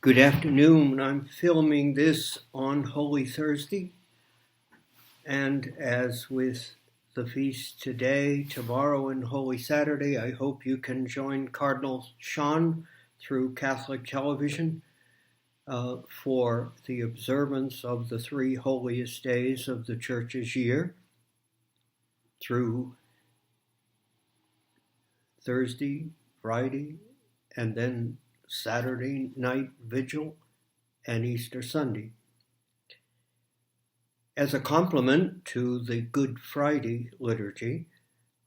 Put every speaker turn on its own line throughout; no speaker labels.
Good afternoon. I'm filming this on Holy Thursday, and as with the feast today, tomorrow, and Holy Saturday, I hope you can join Cardinal Sean through Catholic television for the observance of the three holiest days of the Church's year through Thursday, Friday, and then Saturday night vigil and Easter Sunday. As a complement to the Good Friday liturgy,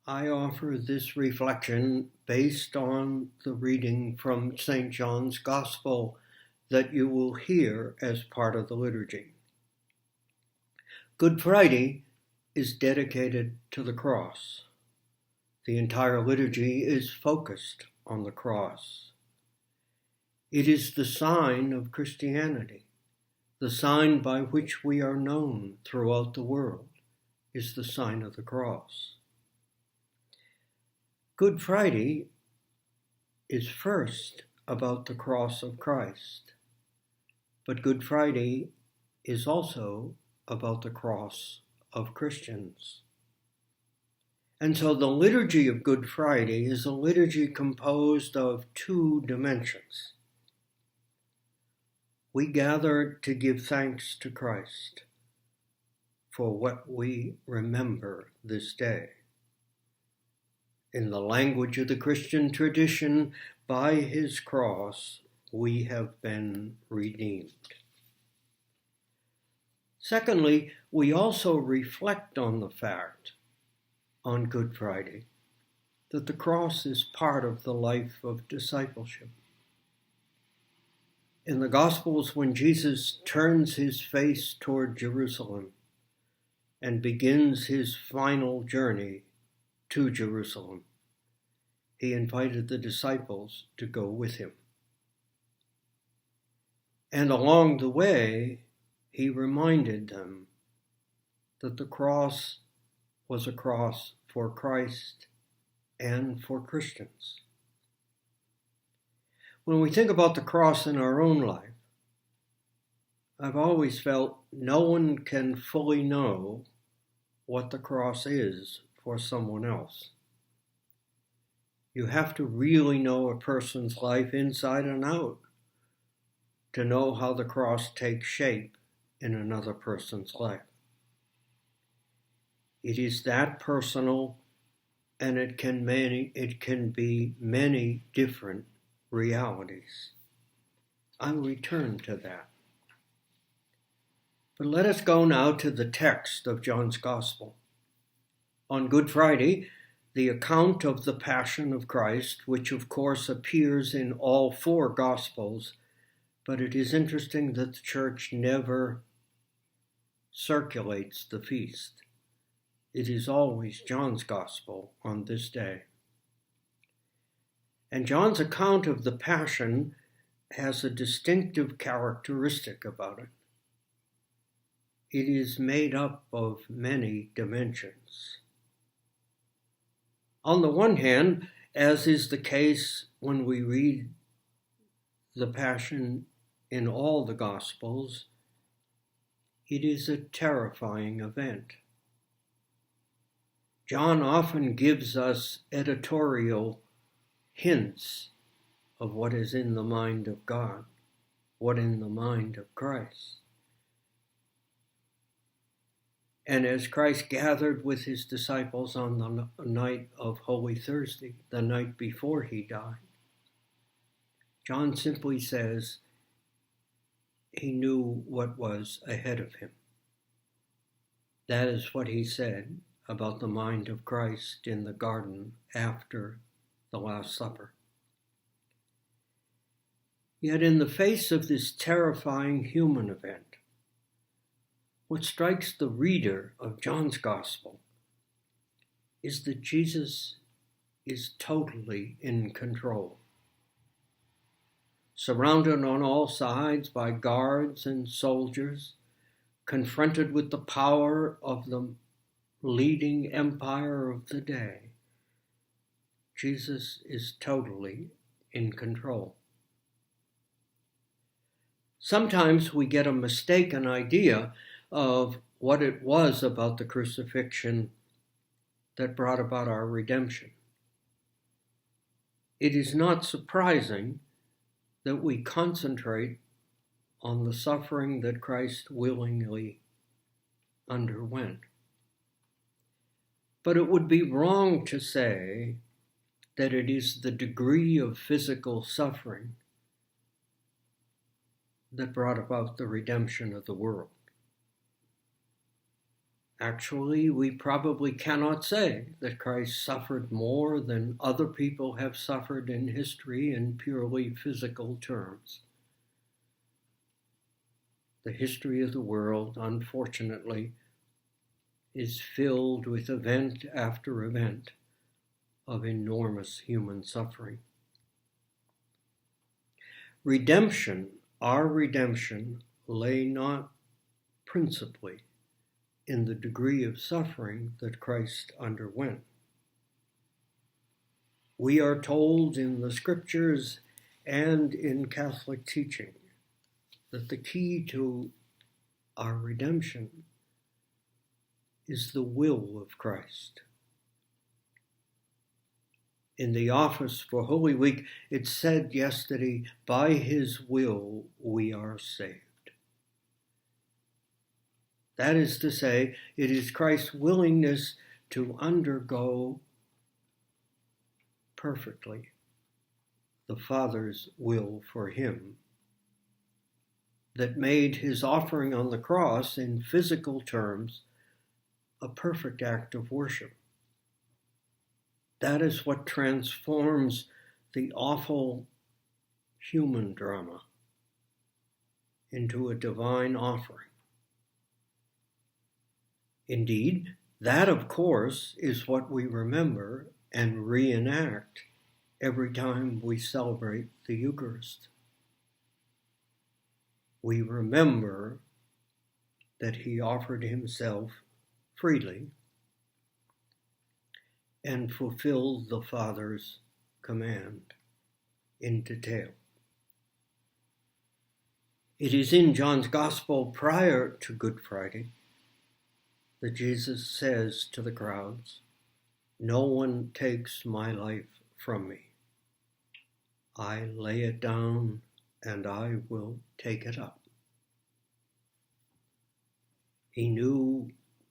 I offer this reflection based on the reading from St. John's Gospel that you will hear as part of the liturgy. Good Friday is dedicated to the cross. The entire liturgy is focused on the cross. It is the sign of Christianity. The sign by which we are known throughout the world is the sign of the cross. Good Friday is first about the cross of Christ, but Good Friday is also about the cross of Christians. And so the liturgy of Good Friday is a liturgy composed of two dimensions. We gather to give thanks to Christ for what we remember this day. In the language of the Christian tradition, by his cross, we have been redeemed. Secondly, we also reflect on the fact, on Good Friday, that the cross is part of the life of discipleship. In the Gospels, when Jesus turns his face toward Jerusalem and begins his final journey to Jerusalem, he invited the disciples to go with him. And along the way, he reminded them that the cross was a cross for Christ and for Christians. When we think about the cross in our own life, I've always felt no one can fully know what the cross is for someone else. You have to really know a person's life inside and out to know how the cross takes shape in another person's life. It is that personal, and it can be many different realities. I'll return to that. But let us go now to the text of John's Gospel. On Good Friday, the account of the Passion of Christ, which of course appears in all four Gospels, but it is interesting that the Church never circulates the feast. It is always John's Gospel on this day. And John's account of the Passion has a distinctive characteristic about it. It is made up of many dimensions. On the one hand, as is the case when we read the Passion in all the Gospels, it is a terrifying event. John often gives us editorial hints of what is in the mind of God, what in the mind of Christ. And as Christ gathered with his disciples on the night of Holy Thursday, the night before he died, John simply says he knew what was ahead of him. That is what he said about the mind of Christ in the garden after the Last Supper. Yet in the face of this terrifying human event, what strikes the reader of John's Gospel is that Jesus is totally in control. Surrounded on all sides by guards and soldiers, confronted with the power of the leading empire of the day, Jesus is totally in control. Sometimes we get a mistaken idea of what it was about the crucifixion that brought about our redemption. It is not surprising that we concentrate on the suffering that Christ willingly underwent. But it would be wrong to say that it is the degree of physical suffering that brought about the redemption of the world. Actually, we probably cannot say that Christ suffered more than other people have suffered in history in purely physical terms. The history of the world, unfortunately, is filled with event after event of enormous human suffering. Redemption, our redemption, lay not principally in the degree of suffering that Christ underwent. We are told in the scriptures and in Catholic teaching that the key to our redemption is the will of Christ. In the office for Holy Week, it said yesterday, by his will we are saved. That is to say, it is Christ's willingness to undergo perfectly the Father's will for him that made his offering on the cross, in physical terms, a perfect act of worship. That is what transforms the awful human drama into a divine offering. Indeed, that, of course, is what we remember and reenact every time we celebrate the Eucharist. We remember that he offered himself freely and fulfilled the Father's command in detail. It is in John's Gospel prior to Good Friday that Jesus says to the crowds, "No one takes my life from me. I lay it down and I will take it up." He knew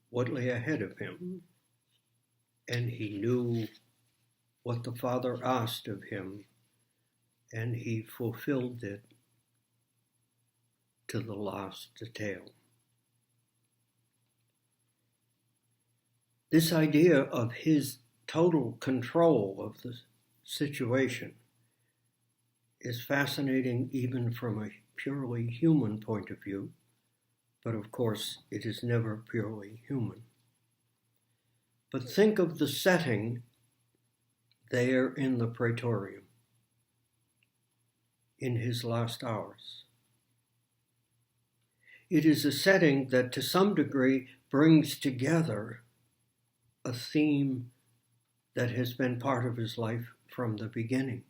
what lay ahead of him, and he knew what the Father asked of him, and he fulfilled it to the last detail. This idea of his total control of the situation is fascinating even from a purely human point of view, but of course it is never purely human. But think of the setting there in the Praetorium in his last hours. It is a setting that to some degree brings together a theme that has been part of his life from the beginning.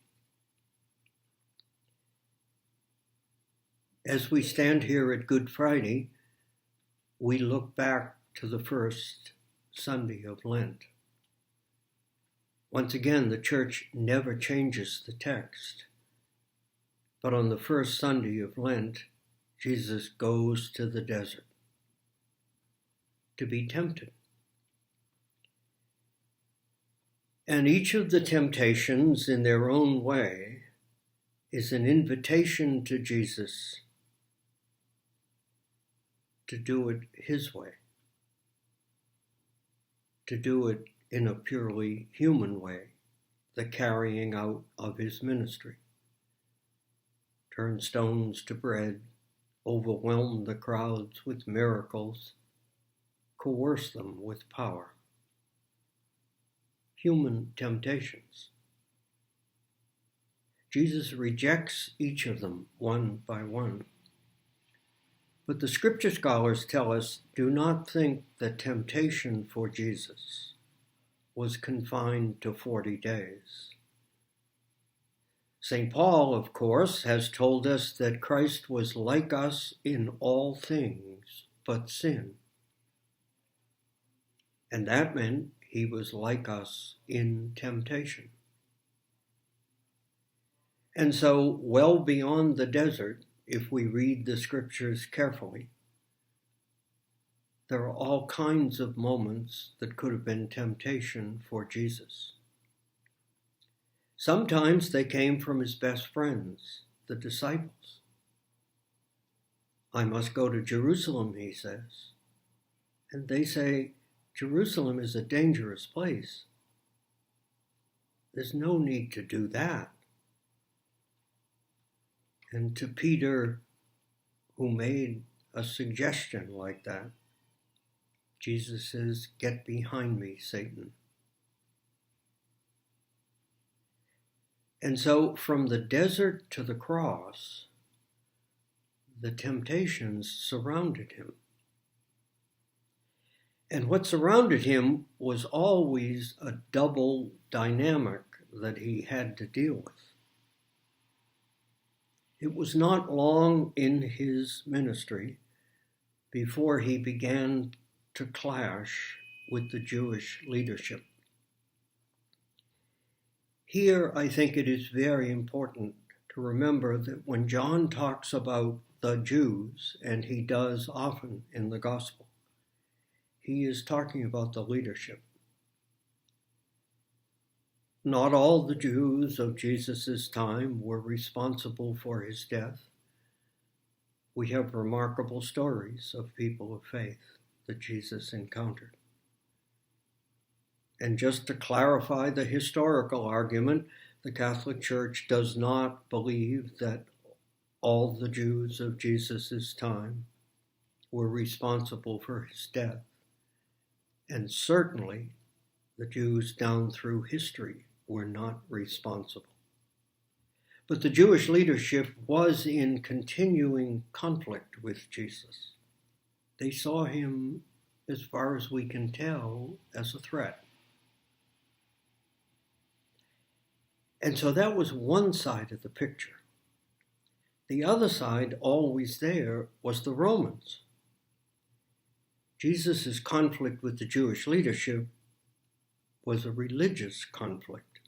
As we stand here at Good Friday, we look back to the first Sunday of Lent. Once again, the Church never changes the text, but on the first Sunday of Lent, Jesus goes to the desert to be tempted. And each of the temptations in their own way is an invitation to Jesus to do it his way, to do it in a purely human way, the carrying out of his ministry. Turn stones to bread, overwhelm the crowds with miracles, coerce them with power. Human temptations. Jesus rejects each of them one by one. But the scripture scholars tell us, do not think that temptation for Jesus was confined to 40 days. St. Paul, of course, has told us that Christ was like us in all things but sin. And that meant he was like us in temptation. And so, well beyond the desert, if we read the scriptures carefully, there are all kinds of moments that could have been temptation for Jesus. Sometimes they came from his best friends, the disciples. I must go to Jerusalem, he says. And they say, Jerusalem is a dangerous place. There's no need to do that. And to Peter, who made a suggestion like that, Jesus says, get behind me, Satan. And so from the desert to the cross, the temptations surrounded him. And what surrounded him was always a double dynamic that he had to deal with. It was not long in his ministry before he began to clash with the Jewish leadership. Here, I think it is very important to remember that when John talks about the Jews, and he does often in the gospel, he is talking about the leadership. Not all the Jews of Jesus' time were responsible for his death. We have remarkable stories of people of faith that Jesus encountered. And just to clarify the historical argument, the Catholic Church does not believe that all the Jews of Jesus' time were responsible for his death. And certainly the Jews down through history were not responsible. But the Jewish leadership was in continuing conflict with Jesus. They saw him, as far as we can tell, as a threat. And so that was one side of the picture. The other side, always there, was the Romans. Jesus' conflict with the Jewish leadership was a religious conflict.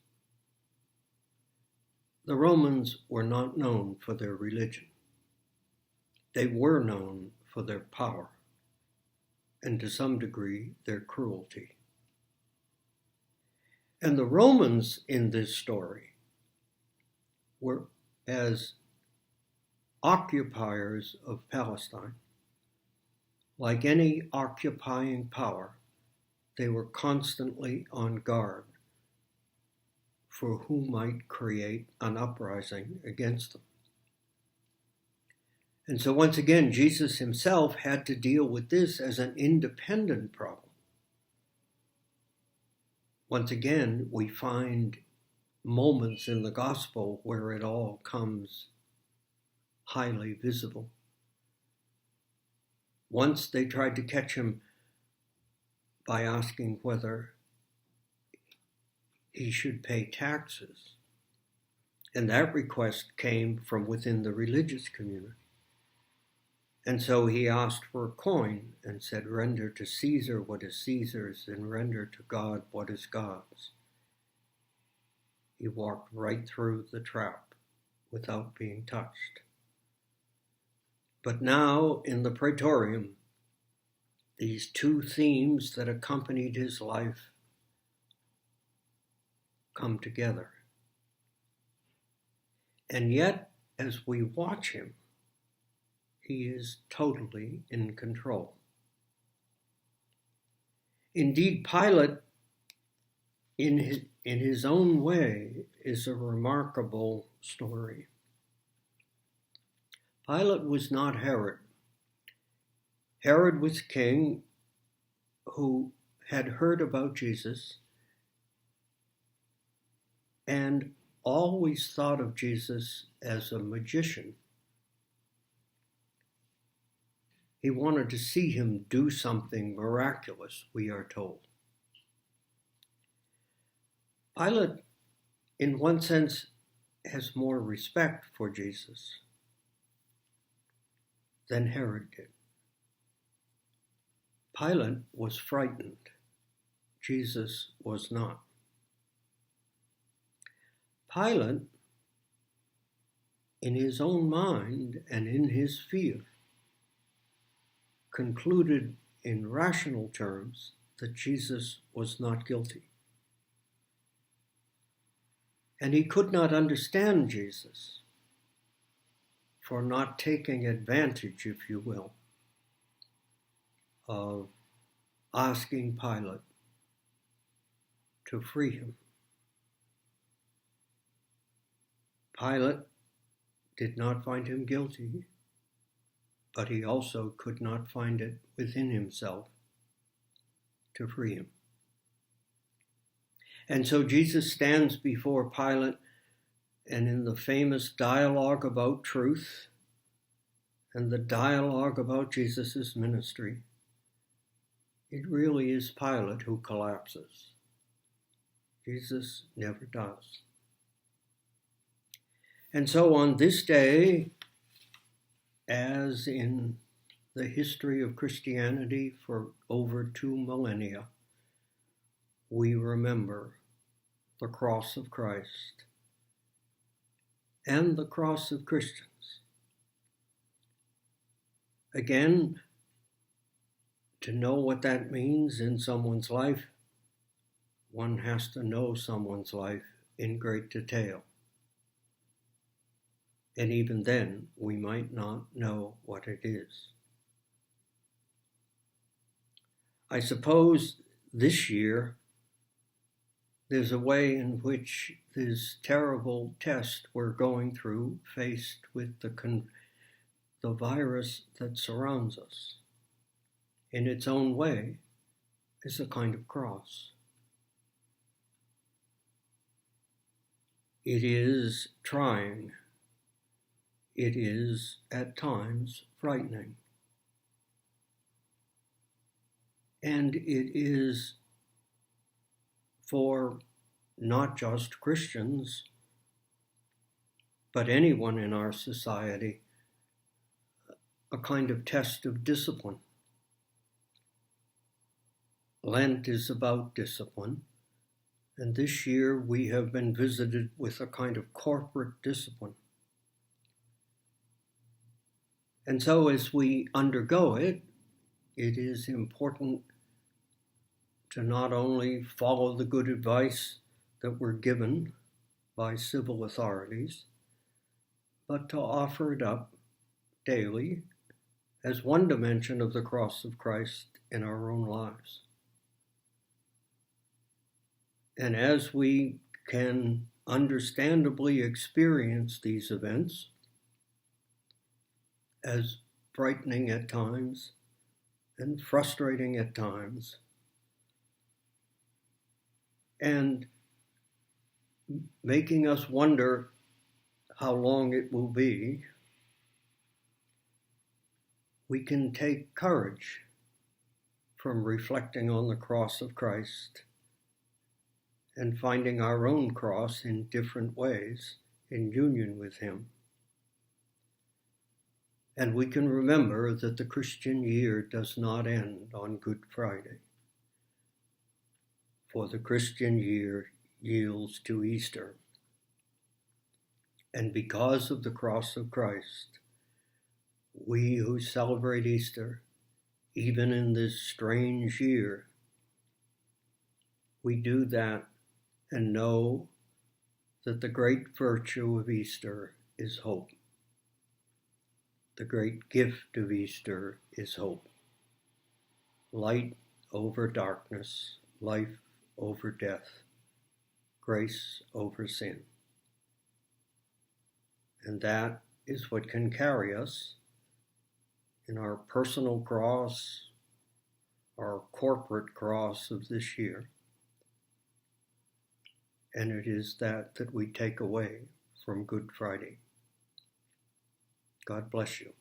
The Romans were not known for their religion. They were known for their power and, to some degree, their cruelty. And the Romans in this story were, as occupiers of Palestine, like any occupying power, they were constantly on guard for who might create an uprising against them. And so once again, Jesus himself had to deal with this as an independent problem. Once again, we find moments in the gospel where it all comes highly visible. Once they tried to catch him by asking whether he should pay taxes. And that request came from within the religious community. And so he asked for a coin and said, render to Caesar what is Caesar's and render to God what is God's. He walked right through the trap without being touched. But now in the Praetorium, these two themes that accompanied his life come together. And yet, as we watch him, he is totally in control. Indeed, Pilate, in his own way, is a remarkable story. Pilate was not Herod. Herod was king who had heard about Jesus and always thought of Jesus as a magician. He wanted to see him do something miraculous, we are told. Pilate, in one sense, has more respect for Jesus than Herod did. Pilate was frightened. Jesus was not. Pilate, in his own mind and in his fear, concluded in rational terms that Jesus was not guilty. And he could not understand Jesus for not taking advantage, if you will, of asking Pilate to free him. Pilate did not find him guilty, but he also could not find it within himself to free him. And so Jesus stands before Pilate, and in the famous dialogue about truth and the dialogue about Jesus' ministry, it really is Pilate who collapses. Jesus never does. And so on this day, as in the history of Christianity for over 2 millennia, we remember the cross of Christ and the cross of Christians. Again, to know what that means in someone's life, one has to know someone's life in great detail. And even then, we might not know what it is. I suppose this year, there's a way in which this terrible test we're going through, faced with the virus that surrounds us, in its own way, is a kind of cross. It is trying. It is, at times, frightening. And it is for not just Christians, but anyone in our society, a kind of test of discipline. Lent is about discipline, and this year we have been visited with a kind of corporate discipline. And so as we undergo it, it is important to not only follow the good advice that we're given by civil authorities, but to offer it up daily as one dimension of the cross of Christ in our own lives. And as we can understandably experience these events as frightening at times and frustrating at times, and making us wonder how long it will be, we can take courage from reflecting on the cross of Christ and finding our own cross in different ways in union with him. And we can remember that the Christian year does not end on Good Friday, for the Christian year yields to Easter. And because of the cross of Christ, we who celebrate Easter, even in this strange year, we do that and know that the great virtue of Easter is hope. The great gift of Easter is hope. Light over darkness, life over death, grace over sin. And that is what can carry us in our personal cross, our corporate cross of this year. And it is that we take away from Good Friday. God bless you.